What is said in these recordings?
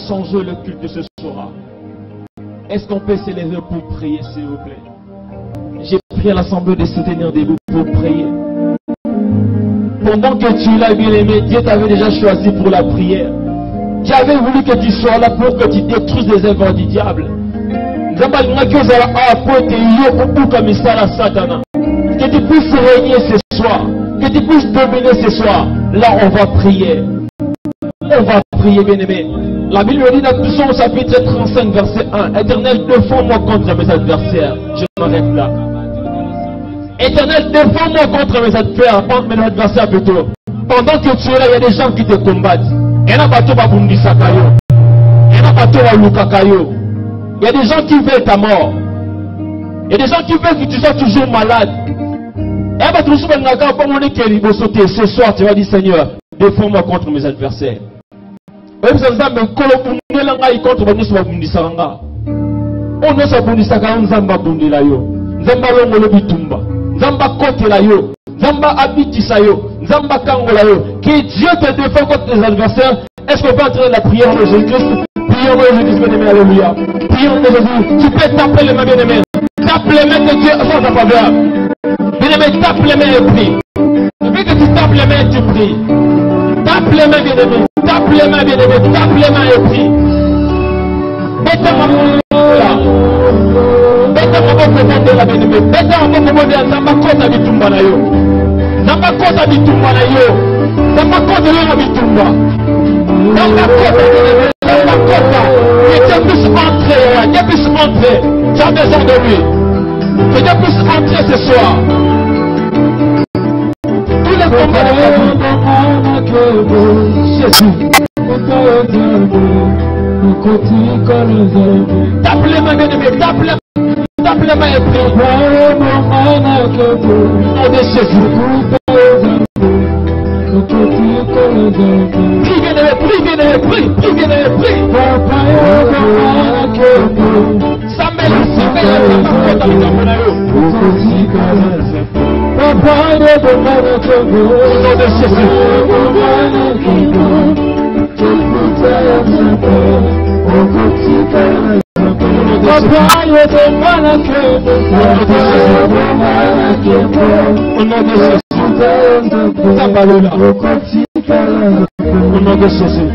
sans eux le culte ce soir. Est-ce qu'on peut se lever pour prier, s'il vous plaît? J'ai prié à l'assemblée de se tenir debout pour prier. Pendant que tu l'as bien aimé, Dieu t'avait déjà choisi pour la prière. Dieu avait voulu que tu sois là pour que tu détruises les œuvres du diable. Que tu puisses régner ce soir, que tu puisses dominer ce soir. Là, on va prier. On va prier, bien-aimé. La Bible dit dans Psaume chapitre 35, verset 1. Éternel, défends-moi contre mes adversaires. Je m'arrête là. Éternel, défends-moi contre mes adversaires plutôt. Pendant que tu es là, il y a des gens qui te combattent. Il y a des gens qui veulent ta mort. Il y a des gens qui veulent que tu sois toujours malade. Ce soir, tu vas dire, Seigneur, défends-moi contre mes adversaires. Que Dieu te défend contre tes adversaires. Est-ce qu'on peut entrer dans la prière de Jésus-Christ? Prions de Jésus-Christ, bien-aimé, alléluia. Prions de Jésus. Tu peux taper les mains, bien-aimé. Tape les mains que Dieu soit ta faveur. Bien-aimé, tape les mains et prie. Depuis que tu tapes les mains, tu pries. Tape les mains, bien-aimé. Tape les mains, bien-aimé. Tape les mains et prie. Tu as besoin de lui. Que Dieu puisse entrer ce soir. Tous les combats de la vie. Jésus. Tape les mains, bien-aimé. Tape les mains et prie. Au nom de Jésus. Prie, bien-aimé, prie, bien-aimé, prie, prie, bien-aimé, prie. Au nom de Jésus. Au nom de Jésus.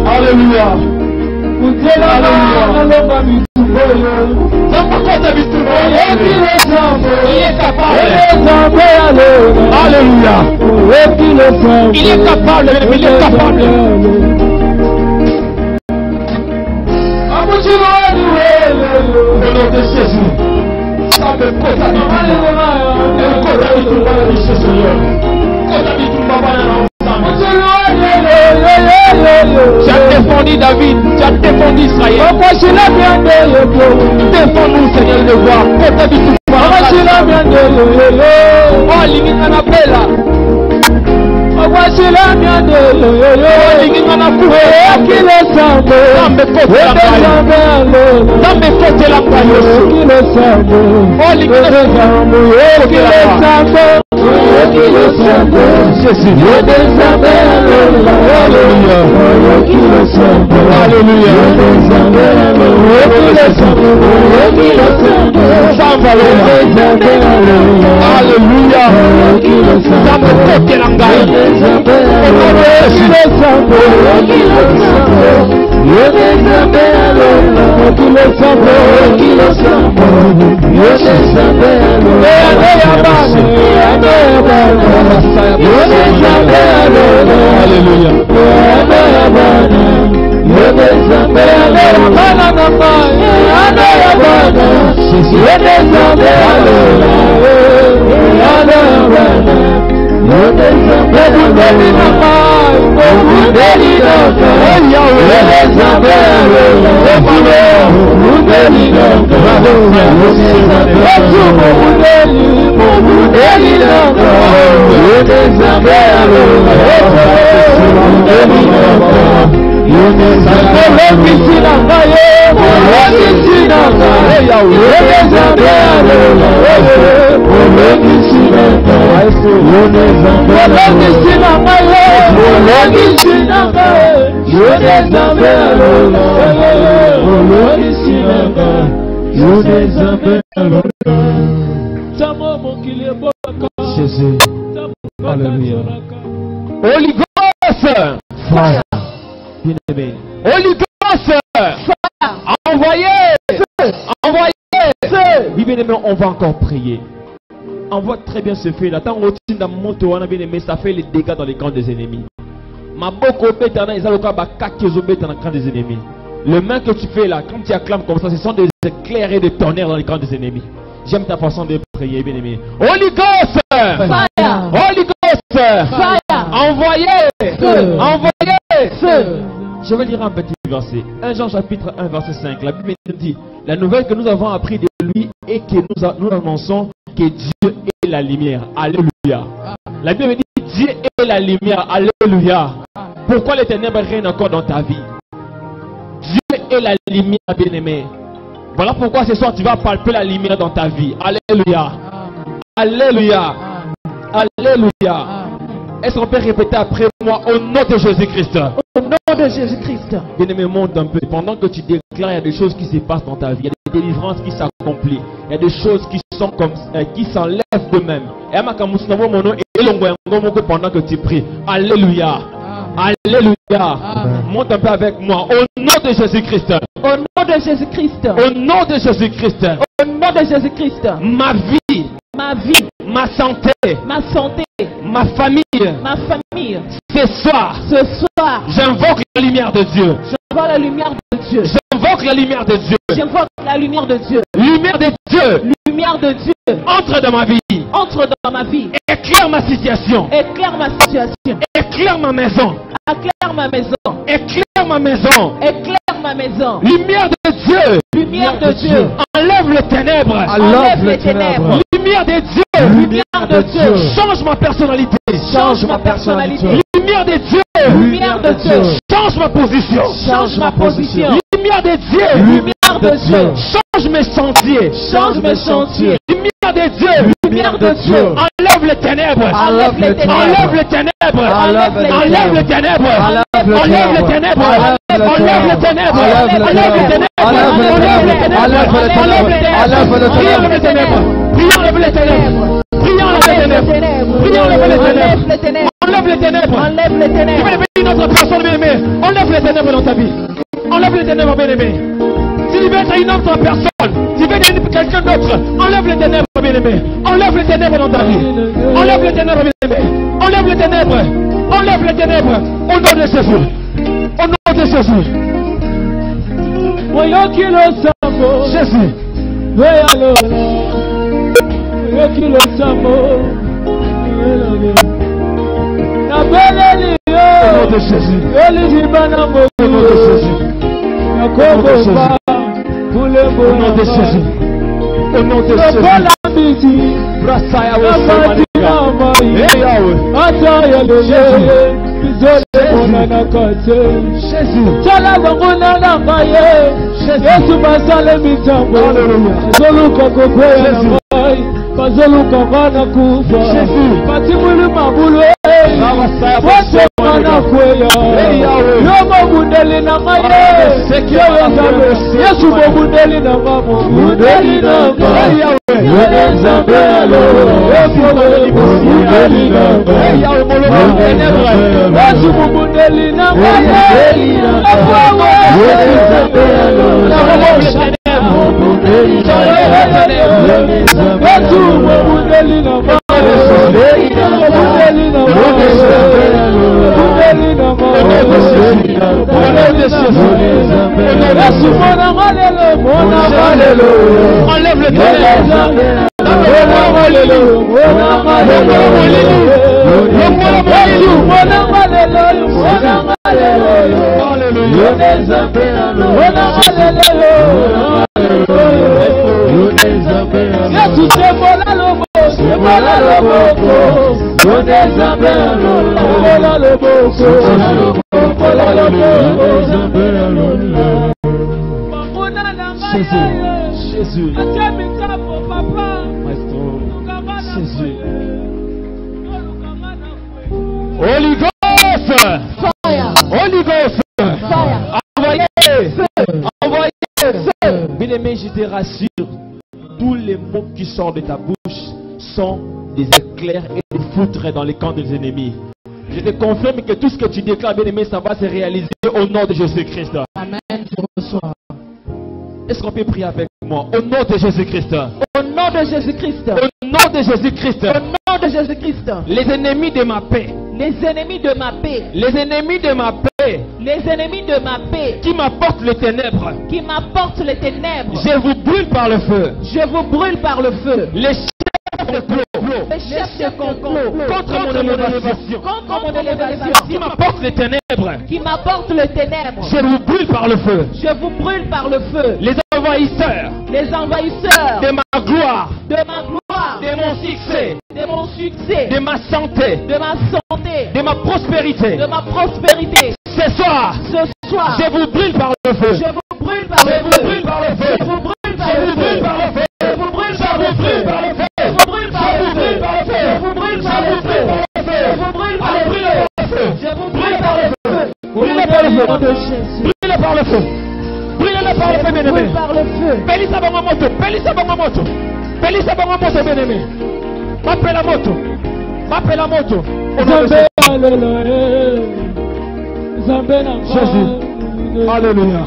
Alléluia. Alléluia. Il est capable. Il est capable. Au nom de Jésus. Tu as défendu David, tu as défendu Israël. Défends-nous, Seigneur, de voir. Oh, l'Inginanabella. Alléluia. Alléluia. Jésus. Alléluia. Holy Ghost. Fire. Bien-aimé. Holy Ghost. Envoyez. Oui, bien-aimé, on va encore prier. On voit très bien ce fait là. Tant on tient dans mon moto, on a bien aimé, ça fait les dégâts dans les camps des ennemis. Ma boko bétana, ils ont le cas dans les camps des ennemis. Le main que tu fais là, quand tu acclames comme ça, ce sont des éclairs et des tonnerres dans les camps des ennemis. J'aime ta façon de prier, bien aimé. Holy Ghost! Fire! Holy Ghost! Fire! Envoyez! Envoyez! Je vais lire un petit verset. 1 Jean chapitre 1 verset 5. La Bible nous dit, la nouvelle que nous avons appris de lui et que nous annonçons que Dieu est la lumière. Alléluia. La Bible dit, Dieu est la lumière. Alléluia. Pourquoi les ténèbres règnent encore dans ta vie? Dieu est la lumière, bien-aimé. Voilà pourquoi ce soir tu vas palper la lumière dans ta vie. Alléluia. Alléluia. Alléluia. Est-ce qu'on peut répéter après moi au nom de Jésus-Christ? Au nom de Jésus-Christ. Bien-aimé, monte un peu. Pendant que tu déclares, il y a des choses qui se passent dans ta vie. Il y a des délivrances qui s'accomplissent. Il y a des choses qui sont comme qui s'enlèvent d'eux-mêmes. Et pendant que tu pries. Alléluia. Alléluia. Monte un peu avec moi. Au nom de Jésus-Christ. Au nom de Jésus-Christ. Au nom de Jésus-Christ. Au nom de Jésus-Christ. Ma vie. Ma vie. Ma santé. Ma santé. Ma famille. Ma famille. Ce soir. J'invoque la lumière de Dieu. J'invoque la lumière de Dieu. J'invoque la lumière de Dieu. J'invoque la lumière de Dieu. Lumière de Dieu. Lumière de Dieu. Entre dans ma vie. Entre dans ma vie. Éclaire ma situation. Éclaire ma situation. Éclaire ma maison. Éclaire ma maison. Éclaire ma maison. Éclaire ma maison. Lumière de Dieu. Lumière de Dieu. Enlève les ténèbres. Enlève les ténèbres. Lumière de Dieu. Lumière de Dieu. Change ma personnalité. Change ma personnalité. Lumière de Dieu. Lumière de Dieu. Change ma position. Change ma position. Lumière de Dieu. Lumière de Dieu. Change mes sentiers. Change mes sentiers. Lumière de Dieu. Lumière de Dieu. Enlève les ténèbres. Enlève les ténèbres. Enlève les ténèbres. Enlève les ténèbres. Enlève les ténèbres. Enlève les ténèbres. Enlève les ténèbres. Enlève les ténèbres. Enlève les ténèbres. Enlève les ténèbres. Prions les ténèbres. Prions les ténèbres. Enlève les ténèbres. Enlève les ténèbres. Tu veux bénir notre personne, bien-aimé. Enlève les ténèbres dans ta vie. Enlève les ténèbres, bien-aimé. Si tu veux être une autre personne, si tu veux être quelqu'un d'autre, enlève les ténèbres, bien-aimé. Enlève les ténèbres dans ta vie. Enlève les ténèbres, bien-aimé. Enlève les ténèbres. Enlève les ténèbres. Au nom de Jésus. Au nom de Jésus. Jésus. Au nom de Jésus. Au nom de Jésus. Au nom de Jésus. Au nom de Jésus. Au nom de Jésus. Brassaya Jésus. Jésus. Holy Ghost. Fire. Holy Ghost. Fire. Envoyez. Bien-aimé, je te rassure, tous les mots qui sortent de ta bouche sont des éclairs et des foutres dans les camps des ennemis. Je te confirme que tout ce que tu déclares, bien-aimé, ça va se réaliser au nom de Jésus-Christ. Amen. Est-ce qu'on peut prier avec moi? Au nom de Jésus-Christ. Au nom de Jésus-Christ. Au nom de Jésus-Christ. Au nom de Jésus-Christ. Les ennemis de ma paix. Les ennemis de ma paix. Les ennemis de ma paix. Les ennemis de ma paix. Qui m'apportent les ténèbres. Qui m'apportent les ténèbres. Je vous brûle par le feu. Je vous brûle par le feu. Les chefs de complot. Les chefs de complot. Contre mon élévation. Contre mon élévation. Qui m'apportent les ténèbres. Qui m'apportent les ténèbres. Je vous brûle par le feu. Je vous brûle par le feu. Les envahisseurs. Les envahisseurs. De ma gloire. De ma gloire. De mon succès. De mon succès. De ma santé. De ma santé. De ma prospérité. De ma prospérité. Ce soir. Ce soir. Je vous brûle par le feu. Je vous brûle par le feu. Je vous brûle par le feu. Je vous brûle par le feu. Je vous brûle par le feu. Je vous brûle par le feu. Je vous brûle par le feu. Je vous brûle par le feu. Je vous brûle par le feu. Je vous brûle par le feu. Brûlez par le feu. Brûlez par le feu. Brûlez par le feu, bien-aimé. Belisa bongo moto. Belisa bongo moto. Belisa bongo moto, bien-aimé. M'appelle la moto. M'appelle la moto. Jésus. Alléluia. Jésus. Alléluia.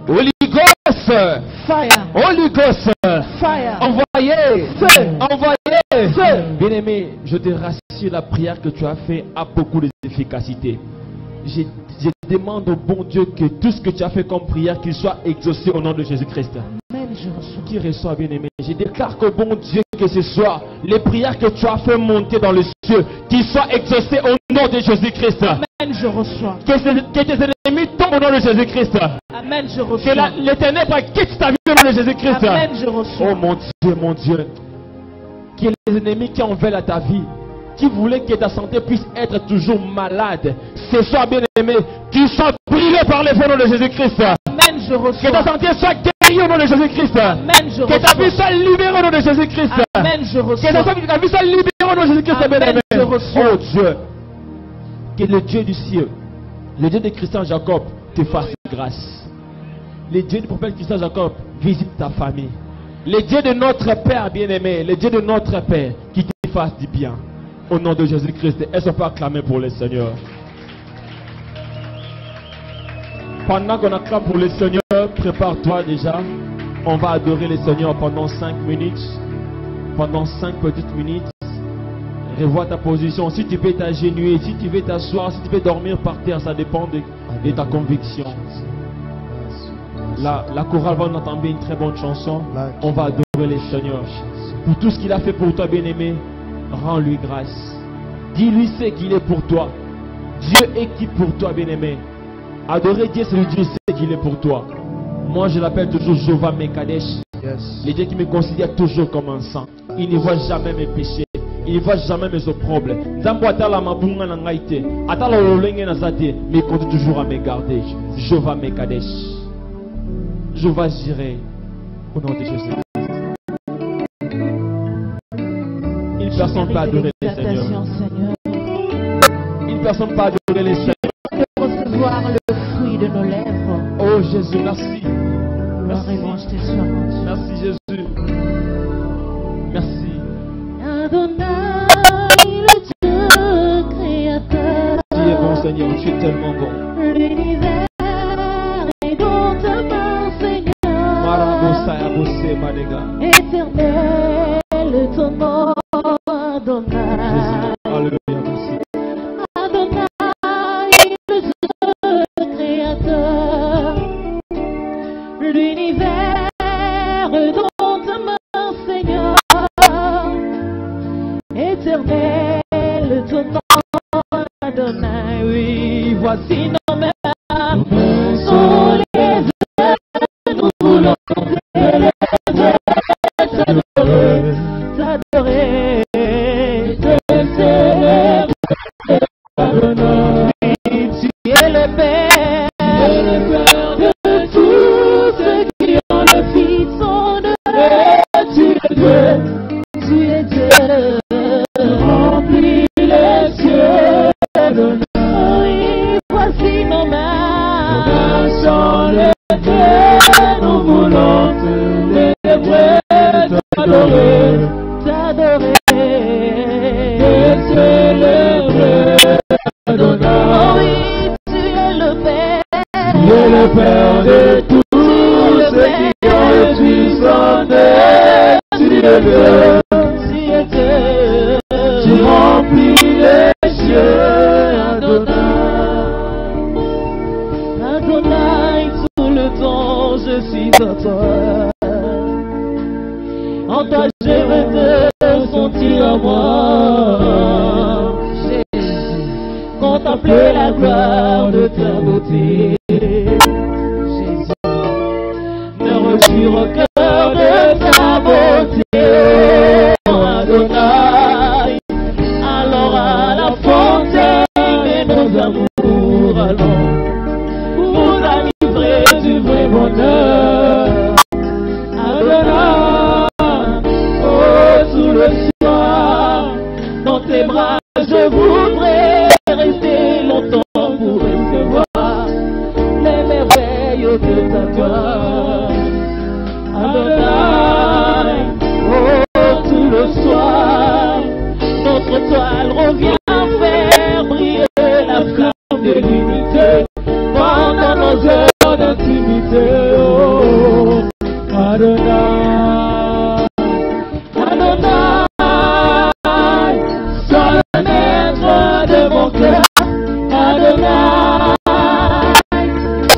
Holy Ghost. Fire. Holy Ghost. Fire. Envoyez. Feu. Envoyez. Feu. Bien-aimé, je te rassure, la prière que tu as fait a beaucoup d'efficacité. Je demande au bon Dieu que tout ce que tu as fait comme prière, qu'il soit exaucé au nom de Jésus-Christ. Amen. Je reçois. Qui reçoit, bien-aimé. Je déclare qu'au bon Dieu, que ce soit les prières que tu as fait monter dans le ciel, qu'ils soient exaucés au nom de Jésus-Christ. Amen. Je reçois. Que tes ennemis tombent au nom de Jésus-Christ. Amen. Je reçois. Que les ténèbres quittent ta vie au nom de Jésus-Christ. Amen. Je reçois. Oh mon Dieu, mon Dieu. Que les ennemis qui en veulent à ta vie, qui voulaient que ta santé puisse être toujours malade, ce soir, bien aimé, qu'ils soient brûlés par les feux au nom de Jésus-Christ. Amen. Je reçois. Que ta santé soit guérie au nom de Jésus-Christ. Amen. Je reçois. Que ta vie soit libérée au nom de Jésus-Christ. Amen. Je reçois. Que ta vie soit libérée au nom de Jésus-Christ. Amen. Je reçois. Oh Dieu. Que le Dieu du ciel, le Dieu de Christian Jacob, te fasse grâce. Le Dieu du prophète Christian Jacob visite ta famille. Le Dieu de notre Père bien-aimé, le Dieu de notre Père, qui te fasse du bien. Au nom de Jésus-Christ, est-ce qu'on peut acclamer pour le Seigneur? Pendant qu'on acclame pour le Seigneur, prépare-toi déjà. On va adorer le Seigneur pendant 5 minutes. pendant 5 petites minutes. Revois ta position. Si tu peux t'agenouiller, si tu veux t'asseoir, si tu peux dormir par terre, ça dépend de ta conviction. La chorale va nous entendre une très bonne chanson. On va adorer le Seigneur. Pour tout ce qu'il a fait pour toi, bien-aimé, rends-lui grâce. Dis-lui ce qu'il est pour toi. Dieu est qui pour toi, bien-aimé. Adorer Dieu, c'est lui dire ce qu'il est pour toi. Moi, je l'appelle toujours Jéhovah Mekadesh. Le Dieu qui me considère toujours comme un saint. Il ne voit jamais mes péchés. Il ne voit jamais mes opprobles. Mais il compte toujours à me garder. Jéhovah Mekadesh. Jéhovah Jireh. Au nom de Jésus. Une personne peut adorer le Seigneur. Une personne peut adorer le Seigneur. Recevoir le fruit de nos lèvres. Oh Jésus, merci. Merci. Merci Jésus. Merci. Adonai, le Dieu créateur. Tu es bon Seigneur, tu es tellement bon. L'univers est dans ta main, Seigneur. Marabosa Bossé Madega. Éternel, ton nom, Adonai. Jésus, alléluia, merci. Adonai, le Dieu créateur. L'univers dans ta main, Seigneur. Éternel, ton nom, Adonai. Oui, voici nos mains. Sont les œuvres, nous voulons t'adorer, t'adorer, te célébrer. Adonai, tu es le Père. De tous ceux qui ont le Fils en eux, tu es Dieu, remplis les cieux. Oui, voici nos mains, sont les terres, nous voulons te célébrer, t'adorer, t'adorer, te célébrer. Oh oui, tu es le Père. Tu es le Père de tous ceux qui ont le Fils en eux. Tu es Dieu, tu es Dieu, tu remplis les cieux. Adonai, Adonai, tout le temps je suis à toi. En toi je veux te sentir à moi. Jésus, contempler la gloire de ta beauté. Jésus, me retire au cœur de ta beauté. Adonai, alors à la fontaine de nos amours, allons pour délivrer du vrai bonheur. Adonai, oh tout le soir, dans tes bras je voudrais rester longtemps pour recevoir les merveilles de ta gloire. Adonai, oh tout le soir, notre toile revient faire briller la flamme de l'unité pendant nos heures d'intimité. Oh, Adonai, Adonai, sois le maître de mon cœur. Adonai,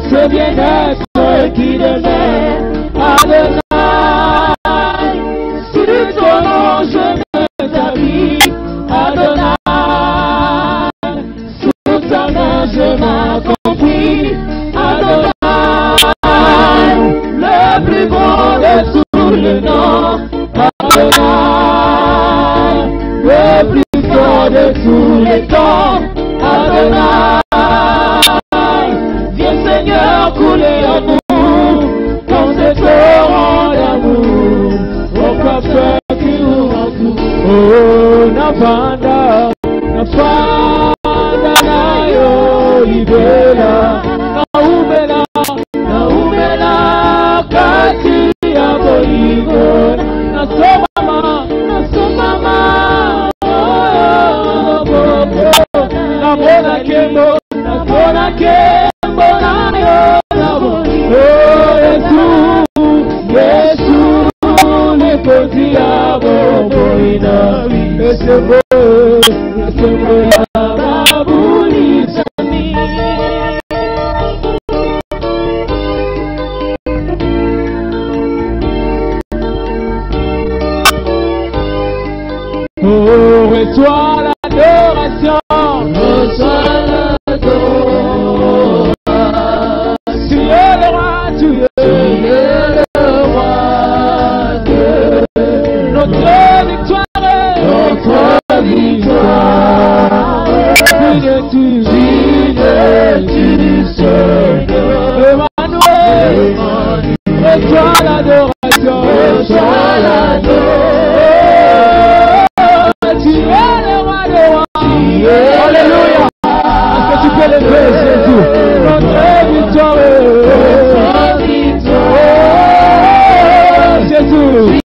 ce bien-être qui demeure. Adonai, sur ton nom je m'établis. Adonai, sous ta main je m'accomplis. Adonai, le plus grand de tous les noms. Adonai, le plus fort de tous les temps. Adonai, viens Seigneur couler en nous dans ce torrent d'amour. Oh papa qui ouvre tout. Oh Nafanda, Nafanda na yo libela. Naumela, Naumela kati ya bolingo. Nasomama, Nasomama. Oh, oh, oh. Namona kemo. Oh, reçois l'adoration. Reçois l'adoration. Tu es le roi, tu es le roi. Notre victoire. Notre victoire. Tu Emmanuel. Reçois l'adoration. Reçois l'adoration. Tu es le roi des rois. Alléluia. Est-ce que tu peux lever Jésus? Notre victoire. Jésus.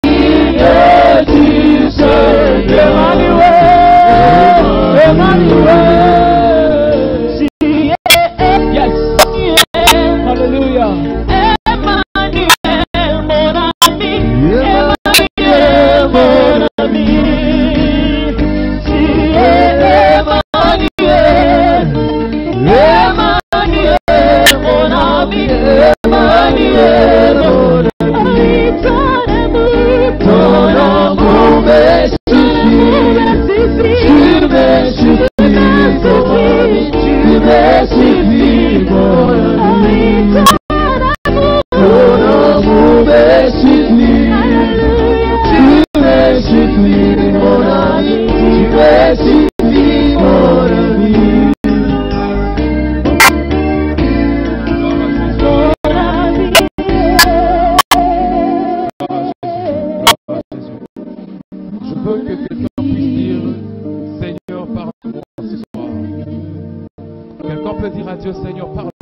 Emmanuel. Emmanuel. Yes. Alléluia. Emmanuel, mon ami. Emmanuel, mon ami. Emmanuel, mon ami, Emmanuel, mon ami, ton amour me suffit, tu me suffis, mon ami, ton amour me suffit, tu me suffis, mon ami, tu me suffis, mon ami. Je veux que quelqu'un puisse dire, Seigneur, parle-moi ce soir. Quelqu'un peut dire à Dieu, Seigneur, parle-moi.